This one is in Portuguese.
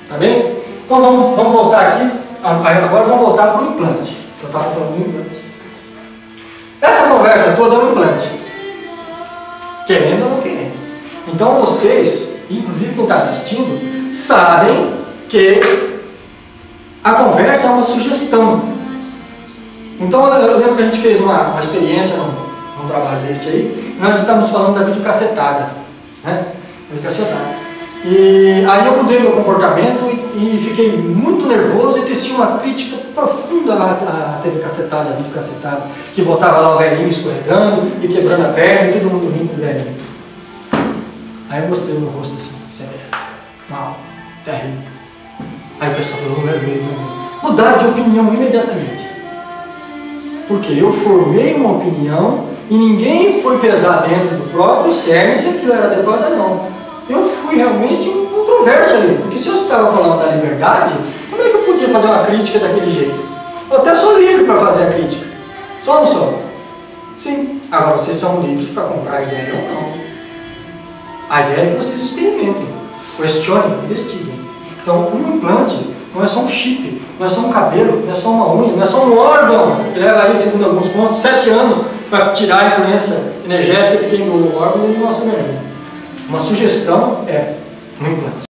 Tá bem? Então vamos voltar aqui. Agora vamos voltar para o implante. Eu estava falando do implante. Essa conversa toda é um implante. Querendo ou não querendo. Então vocês, inclusive quem está assistindo, sabem que a conversa é uma sugestão. Então eu lembro que a gente fez uma experiência num trabalho desse aí. Nós estamos falando da videocassetada, né? Videocassetada. E aí eu mudei meu comportamento e fiquei muito nervoso e teci uma crítica profunda à TV cassetada, à videocassetada, que botava lá o velhinho escorregando e quebrando a perna e todo mundo rindo do velhinho. Aí eu mostrei o meu rosto assim, sério, mal, terrível. Aí o pessoal falou, vermelho. Mudaram de opinião imediatamente. Porque eu formei uma opinião e ninguém foi pesar dentro do próprio cerne se aquilo era adequado ou não. Eu fui realmente um controverso ali, porque se eu estava falando da liberdade, como é que eu podia fazer uma crítica daquele jeito? Eu até sou livre para fazer a crítica. Só ou não sou? Sim. Agora vocês são livres para comprar a ideia ou não. A ideia é que vocês experimentem, questionem, investiguem. Então, um implante não é só um chip, não é só um cabelo, não é só uma unha, não é só um órgão, que leva aí, segundo alguns pontos, 7 anos para tirar a influência energética de quem doou o órgão e do nosso organismo. Uma sugestão é um implante.